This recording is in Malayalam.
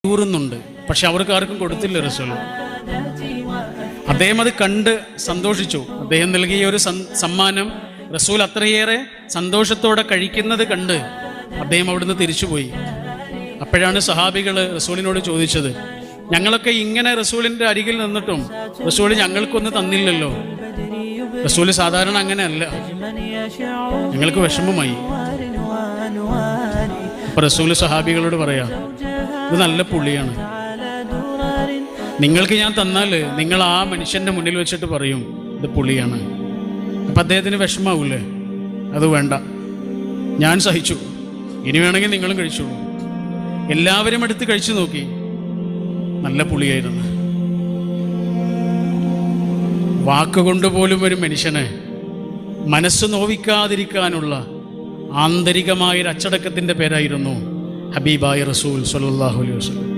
ൂറുന്നുണ്ട്. പക്ഷെ അവർക്ക് ആർക്കും കൊടുത്തില്ല റസൂൽ. അദ്ദേഹം അത് കണ്ട് സന്തോഷിച്ചു. അദ്ദേഹം നൽകിയ ഒരു സമ്മാനം റസൂൽ അത്രയേറെ സന്തോഷത്തോടെ കഴിക്കുന്നത് കണ്ട് അദ്ദേഹം അവിടുന്ന് തിരിച്ചുപോയി. അപ്പോഴാണ് സഹാബികൾ റസൂലിനോട് ചോദിച്ചത്, ഞങ്ങളൊക്കെ ഇങ്ങനെ റസൂലിൻ്റെ അരികിൽ നിന്നിട്ടും റസൂൽ ഞങ്ങൾക്കൊന്നും തന്നില്ലല്ലോ. റസൂൽ സാധാരണ അങ്ങനെയല്ല, ഞങ്ങൾക്ക് വിഷമമായി. അപ്പോൾ റസൂൽ സഹാബികളോട് പറയാ, ഇത് നല്ല പുളിയാണ്, നിങ്ങൾക്ക് ഞാൻ തന്നാൽ നിങ്ങൾ ആ മനുഷ്യൻ്റെ മുന്നിൽ വെച്ചിട്ട് പറയും ഇത് പുളിയാണ്. അപ്പം അദ്ദേഹത്തിന് വിഷമാവൂലേ? അത് വേണ്ട, ഞാൻ സഹിച്ചു, ഇനി വേണമെങ്കിൽ നിങ്ങളും കഴിച്ചോളൂ. എല്ലാവരും എടുത്ത് കഴിച്ചു നോക്കി, നല്ല പുളിയായിരുന്നു. വാക്കുകൊണ്ട് പോലും ഒരു മനുഷ്യനെ മനസ്സ് നോവിക്കാതിരിക്കാനുള്ള ആന്തരികമായൊരു അച്ചടക്കത്തിൻ്റെ പേരായിരുന്നു ഹബീബായ റസൂൽ സ്വല്ലല്ലാഹു അലൈഹി വസല്ലം.